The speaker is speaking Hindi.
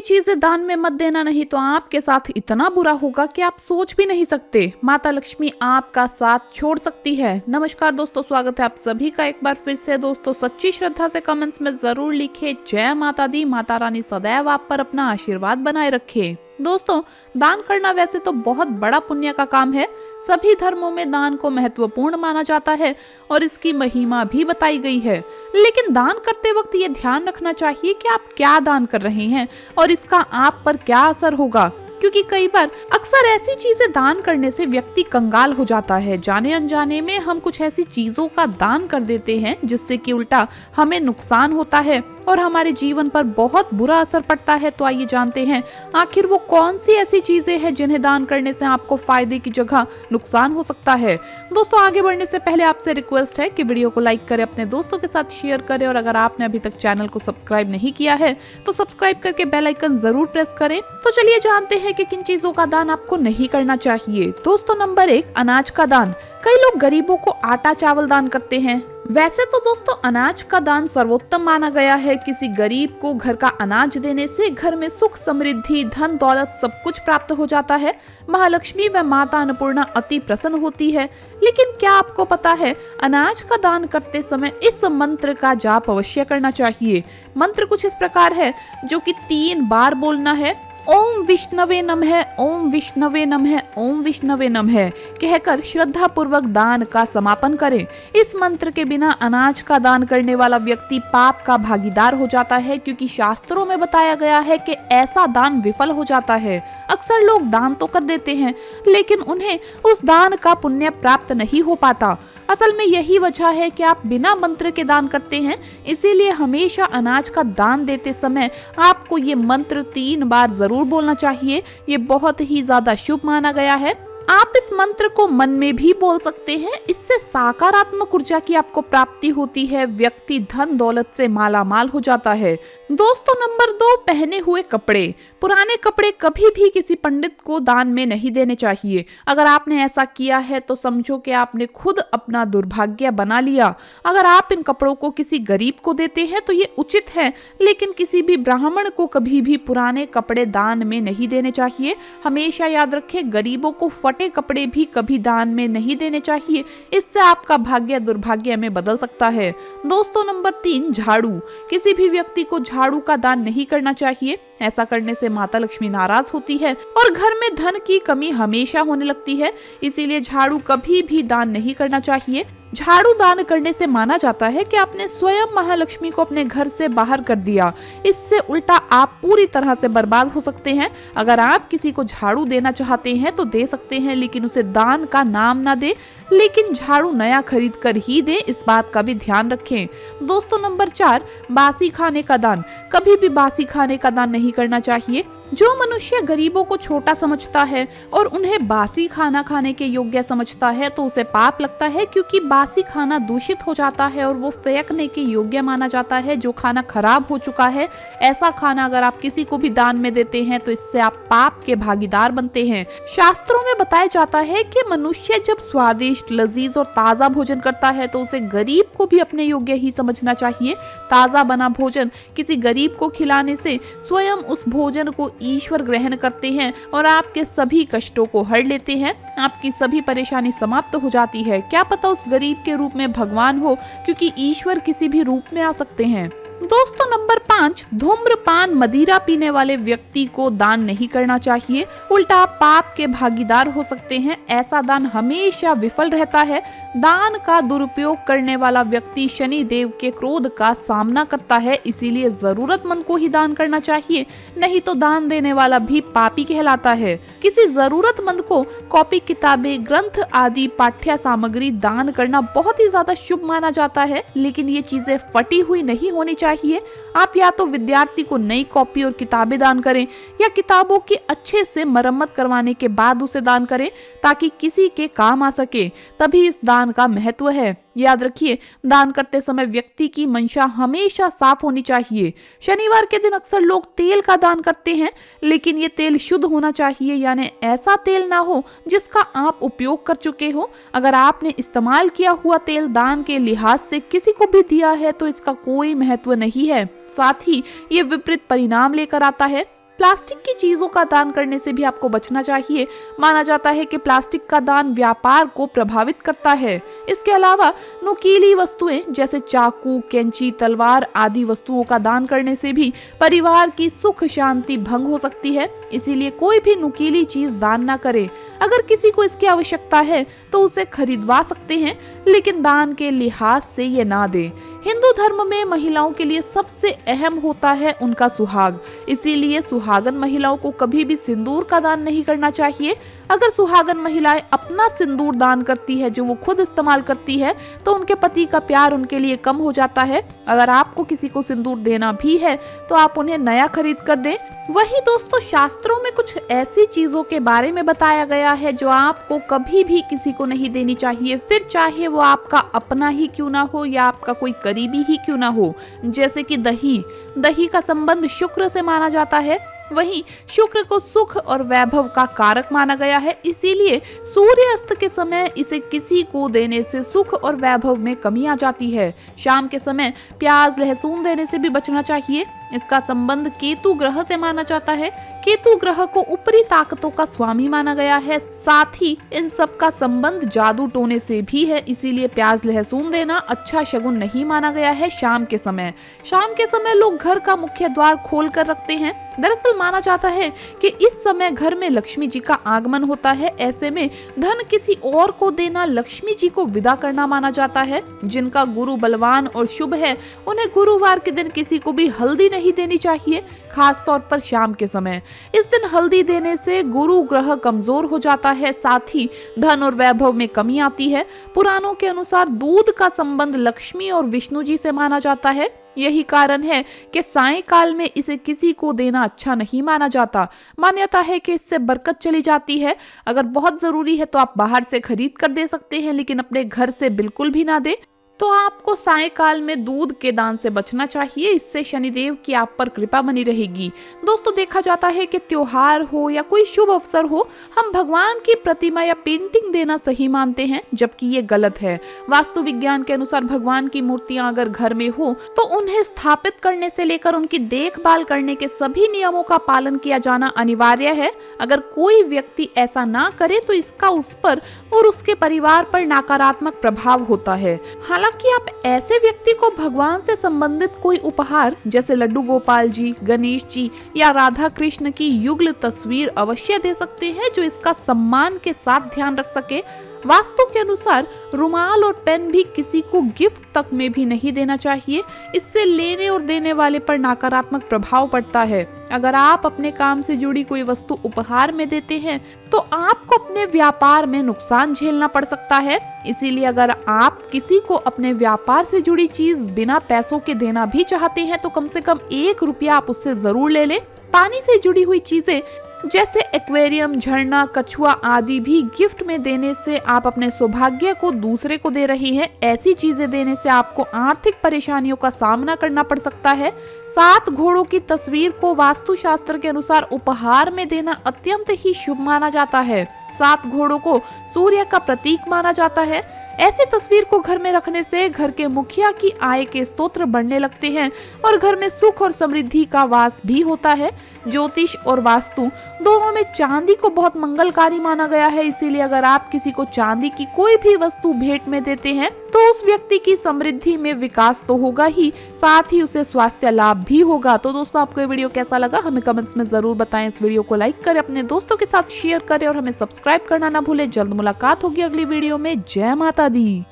चीजें दान में मत देना, नहीं तो आपके साथ इतना बुरा होगा कि आप सोच भी नहीं सकते। माता लक्ष्मी आपका साथ छोड़ सकती है। नमस्कार दोस्तों, स्वागत है आप सभी का एक बार फिर से। दोस्तों सच्ची श्रद्धा से कमेंट्स में जरूर लिखे जय माता दी, माता रानी सदैव आप पर अपना आशीर्वाद बनाए रखे। दोस्तों दान करना वैसे तो बहुत बड़ा पुण्य का काम है। सभी धर्मों में दान को महत्वपूर्ण माना जाता है और इसकी महिमा भी बताई गई है। लेकिन दान करते वक्त ये ध्यान रखना चाहिए कि आप क्या दान कर रहे हैं और इसका आप पर क्या असर होगा, क्योंकि कई बार अक्सर ऐसी चीजें दान करने से व्यक्ति कंगाल हो जाता है। जाने अनजाने में हम कुछ ऐसी चीजों का दान कर देते हैं जिससे कि उल्टा हमें नुकसान होता है और हमारे जीवन पर बहुत बुरा असर पड़ता है। तो आइए जानते हैं आखिर वो कौन सी ऐसी चीजें हैं जिन्हें दान करने से आपको फायदे की जगह नुकसान हो सकता है। दोस्तों आगे बढ़ने से पहले आपसे रिक्वेस्ट है कि वीडियो को लाइक करें, अपने दोस्तों के साथ शेयर करें और अगर आपने अभी तक चैनल को सब्सक्राइब नहीं किया है तो सब्सक्राइब करके बेल आइकन जरूर प्रेस करें। तो चलिए जानते हैं कि किन चीजों का दान आपको नहीं करना चाहिए। दोस्तों नंबर 1, अनाज का दान। कई लोग गरीबों को आटा चावल दान करते हैं। वैसे तो दोस्तों अनाज का दान सर्वोत्तम माना गया है। किसी गरीब को घर का अनाज देने से घर में सुख समृद्धि धन दौलत सब कुछ प्राप्त हो जाता है। महालक्ष्मी व माता अन्नपूर्णा अति प्रसन्न होती है। लेकिन क्या आपको पता है अनाज का दान करते समय इस मंत्र का जाप अवश्य करना चाहिए। मंत्र कुछ इस प्रकार है जो कि 3 बार बोलना है। ओम विष्णवे नमः, ओम विष्णवे नमः, ओम विष्णवे नमः कहकर श्रद्धा पूर्वक दान का समापन करें। इस मंत्र के बिना अनाज का दान करने वाला व्यक्ति पाप का भागीदार हो जाता है, क्योंकि शास्त्रों में बताया गया है कि ऐसा दान विफल हो जाता है। अक्सर लोग दान तो कर देते हैं लेकिन उन्हें उस दान का पुण्य प्राप्त नहीं हो पाता। असल में यही वजह है कि आप बिना मंत्र के दान करते हैं। इसीलिए हमेशा अनाज का दान देते समय आपको ये मंत्र 3 बार जरूर बोलना चाहिए। ये बहुत ही ज्यादा शुभ माना गया है। आप इस मंत्र को मन में भी बोल सकते हैं। इससे सकारात्मक ऊर्जा की आपको प्राप्ति होती है। व्यक्ति धन दौलत से मालामाल हो जाता है। दोस्तों नंबर 2, पहने हुए कपड़े। पुराने कपड़े कभी भी किसी पंडित को दान में नहीं देने चाहिए। अगर आपने ऐसा किया है तो समझो कि आपने खुद अपना दुर्भाग्य बना लिया। अगर आप इन कपड़ों को किसी गरीब को देते हैं तो ये उचित है, लेकिन किसी भी ब्राह्मण को कभी भी पुराने कपड़े दान में नहीं देने चाहिए। हमेशा याद रखें, गरीबों को फटे कपड़े भी कभी दान में नहीं देने चाहिए। इससे आपका भाग्य दुर्भाग्य में बदल सकता है। दोस्तों नंबर 3, झाड़ू। किसी भी व्यक्ति को झाड़ू का दान नहीं करना चाहिए। ऐसा करने से माता लक्ष्मी नाराज होती है और घर में धन की कमी हमेशा होने लगती है। इसीलिए झाड़ू कभी भी दान नहीं करना चाहिए। झाड़ू दान करने से माना जाता है कि आपने स्वयं महालक्ष्मी को अपने घर से बाहर कर दिया। इससे उल्टा आप पूरी तरह से बर्बाद हो सकते हैं। अगर आप किसी को झाड़ू देना चाहते हैं तो दे सकते हैं, लेकिन उसे दान का नाम ना दे। लेकिन झाड़ू नया खरीद कर ही दे, इस बात का भी ध्यान रखें। दोस्तों नंबर 4, बासी खाने का दान। कभी भी बासी खाने का दान नहीं करना चाहिए। जो मनुष्य गरीबों को छोटा समझता है और उन्हें बासी खाना खाने के योग्य समझता है तो उसे पाप लगता है, क्योंकि बासी खाना दूषित हो जाता है और वो फेंकने के योग्य माना जाता है। जो खाना खराब हो चुका है, ऐसा खाना अगर आप किसी को भी दान में देते हैं तो इससे आप पाप के भागीदार बनते हैं। शास्त्रों में बताया जाता है कि मनुष्य जब स्वादिष्ट लजीज और ताजा भोजन करता है तो उसे गरीब को भी अपने योग्य ही समझना चाहिए। ताजा बना भोजन किसी गरीब को खिलाने से स्वयं उस भोजन को ईश्वर ग्रहण करते हैं और आपके सभी कष्टों को हर लेते हैं। आपकी सभी परेशानी समाप्त हो जाती है। क्या पता उस गरीब के रूप में भगवान हो, क्योंकि ईश्वर किसी भी रूप में आ सकते हैं। दोस्तों नंबर 5, धूम्रपान मदिरा पीने वाले व्यक्ति को दान नहीं करना चाहिए। उल्टा आप पाप के भागीदार हो सकते हैं। ऐसा दान हमेशा विफल रहता है। दान का दुरुपयोग करने वाला व्यक्ति शनि देव के क्रोध का सामना करता है। इसीलिए जरूरतमंद को ही दान करना चाहिए, नहीं तो दान देने वाला भी पापी कहलाता है। किसी जरूरतमंद को कॉपी किताबें ग्रंथ आदि पाठ्य सामग्री दान करना बहुत ही ज्यादा शुभ माना जाता है, लेकिन ये चीजें फटी हुई नहीं होनी चाहिए। आप या तो विद्यार्थी को नई कॉपी और किताबें दान करें या किताबों की अच्छे से मरम्मत करवाने के बाद उसे दान करें, ताकि किसी के काम आ सके। तभी इस दान का महत्व है। याद रखिए, दान करते समय व्यक्ति की मंशा हमेशा साफ होनी चाहिए। शनिवार के दिन अक्सर लोग तेल का दान करते हैं, लेकिन ये तेल शुद्ध होना चाहिए, यानी ऐसा तेल ना हो जिसका आप उपयोग कर चुके हो। अगर आपने इस्तेमाल किया हुआ तेल दान के लिहाज से किसी को भी दिया है तो इसका कोई महत्व नहीं है। साथ ही ये विपरीत परिणाम लेकर आता है। प्लास्टिक की चीजों का दान करने से भी आपको बचना चाहिए। माना जाता है कि प्लास्टिक का दान व्यापार को प्रभावित करता है। इसके अलावा नुकीली वस्तुएं जैसे चाकू, कैंची, तलवार आदि वस्तुओं का दान करने से भी परिवार की सुख शांति भंग हो सकती है। इसीलिए कोई भी नुकीली चीज दान ना करे। अगर किसी को इसकी आवश्यकता है तो उसे खरीदवा सकते हैं, लेकिन दान के लिहाज से ये ना दे। हिंदू धर्म में महिलाओं के लिए सबसे अहम होता है उनका सुहाग। इसीलिए सुहागन महिलाओं को कभी भी सिंदूर का दान नहीं करना चाहिए। अगर सुहागन महिलाएं अपना सिंदूर दान करती है जो वो खुद इस्तेमाल करती है तो उनके पति का प्यार उनके लिए कम हो जाता है। अगर आपको किसी को सिंदूर देना भी है तो आप उन्हें नया खरीद कर दें। वही दोस्तों, शास्त्रों में कुछ ऐसी चीजों के बारे में बताया गया है जो आपको कभी भी किसी को नहीं देनी चाहिए, फिर चाहे वो आपका अपना ही क्यों ना हो या आपका कोई करीबी ही क्यों ना हो। जैसे कि दही। दही का संबंध शुक्र से माना जाता है। वहीं शुक्र को सुख और वैभव का कारक माना गया है। इसीलिए सूर्यास्त के समय इसे किसी को देने से सुख और वैभव में कमी आ जाती है। शाम के समय प्याज, लहसुन देने से भी बचना चाहिए। इसका संबंध केतु ग्रह से माना जाता है। केतु ग्रह को ऊपरी ताकतों का स्वामी माना गया है। साथ ही इन सब का संबंध जादू टोने से भी है। इसीलिए प्याज, लहसुन देना अच्छा शगुन नहीं माना गया है शाम के समय। शाम के समय लोग घर का मुख्य द्वार खोल कर रखते हैं। दरअसल माना जाता है कि इस समय घर में लक्ष्मी जी का आगमन होता है। ऐसे में धन किसी और को देना लक्ष्मी जी को विदा करना माना जाता है। जिनका गुरु बलवान और शुभ है उन्हें गुरुवार के दिन किसी को भी हल्दी नहीं देनी चाहिए, खास तौर पर शाम के समय। इस दिन हल्दी देने से गुरु ग्रह कमजोर हो जाता है, साथ ही धन और वैभव में कमी आती है। पुराणों के अनुसार दूध का संबंध लक्ष्मी और विष्णु जी से माना जाता है। यही कारण है कि सायंकाल में इसे किसी को देना अच्छा नहीं माना जाता। मान्यता है कि इससे बरकत चली जाती है। अगर बहुत जरूरी है तो आप बाहर से खरीद कर दे सकते हैं, लेकिन अपने घर से बिल्कुल भी ना दे। तो आपको सायंकाल में दूध के दान से बचना चाहिए। इससे शनिदेव की आप पर कृपा बनी रहेगी। दोस्तों, देखा जाता है कि त्योहार हो या कोई शुभ अवसर हो, हम भगवान की प्रतिमा या पेंटिंग देना सही मानते हैं, जबकि ये गलत है। वास्तु विज्ञान के अनुसार भगवान की मूर्तियां अगर घर में हो तो उन्हें स्थापित करने से लेकर उनकी देखभाल करने के सभी नियमों का पालन किया जाना अनिवार्य है। अगर कोई व्यक्ति ऐसा ना करे तो इसका उस पर और उसके परिवार पर नकारात्मक प्रभाव होता है। हालांकि आप ऐसे व्यक्ति को भगवान से संबंधित कोई उपहार जैसे लड्डू गोपाल जी, गणेश जी या राधा कृष्ण की युगल तस्वीर अवश्य दे सकते हैं, जो इसका सम्मान के साथ ध्यान रख सके। वास्तु के अनुसार रुमाल और पेन भी किसी को गिफ्ट तक में भी नहीं देना चाहिए। इससे लेने और देने वाले पर नकारात्मक प्रभाव पड़ता है। अगर आप अपने काम से जुड़ी कोई वस्तु उपहार में देते हैं तो आपको अपने व्यापार में नुकसान झेलना पड़ सकता है। इसीलिए अगर आप किसी को अपने व्यापार से जुड़ी चीज बिना पैसों के देना भी चाहते हैं तो कम से कम 1 रुपया आप उससे जरूर ले लें। पानी से जुड़ी हुई चीजें जैसे एक्वेरियम, झरना, कछुआ आदि भी गिफ्ट में देने से आप अपने सौभाग्य को दूसरे को दे रही हैं। ऐसी चीजें देने से आपको आर्थिक परेशानियों का सामना करना पड़ सकता है। 7 घोड़ों की तस्वीर को वास्तुशास्त्र के अनुसार उपहार में देना अत्यंत ही शुभ माना जाता है। 7 घोड़ों को सूर्य का प्रतीक माना जाता है। ऐसी तस्वीर को घर में रखने से घर के मुखिया की आय के स्रोत बढ़ने लगते हैं और घर में सुख और समृद्धि का वास भी होता है। ज्योतिष और वास्तु दोनों में चांदी को बहुत मंगलकारी माना गया है। इसीलिए अगर आप किसी को चांदी की कोई भी वस्तु भेंट में देते हैं तो उस व्यक्ति की समृद्धि में विकास तो होगा ही, साथ ही उसे स्वास्थ्य लाभ भी होगा। तो दोस्तों, आपको ये वीडियो कैसा लगा हमें कमेंट्स में जरूर बताएं। इस वीडियो को लाइक करें, अपने दोस्तों के साथ शेयर करें और हमें सब्सक्राइब करना ना भूलें। जल्द मुलाकात होगी अगली वीडियो में। जय माता दी।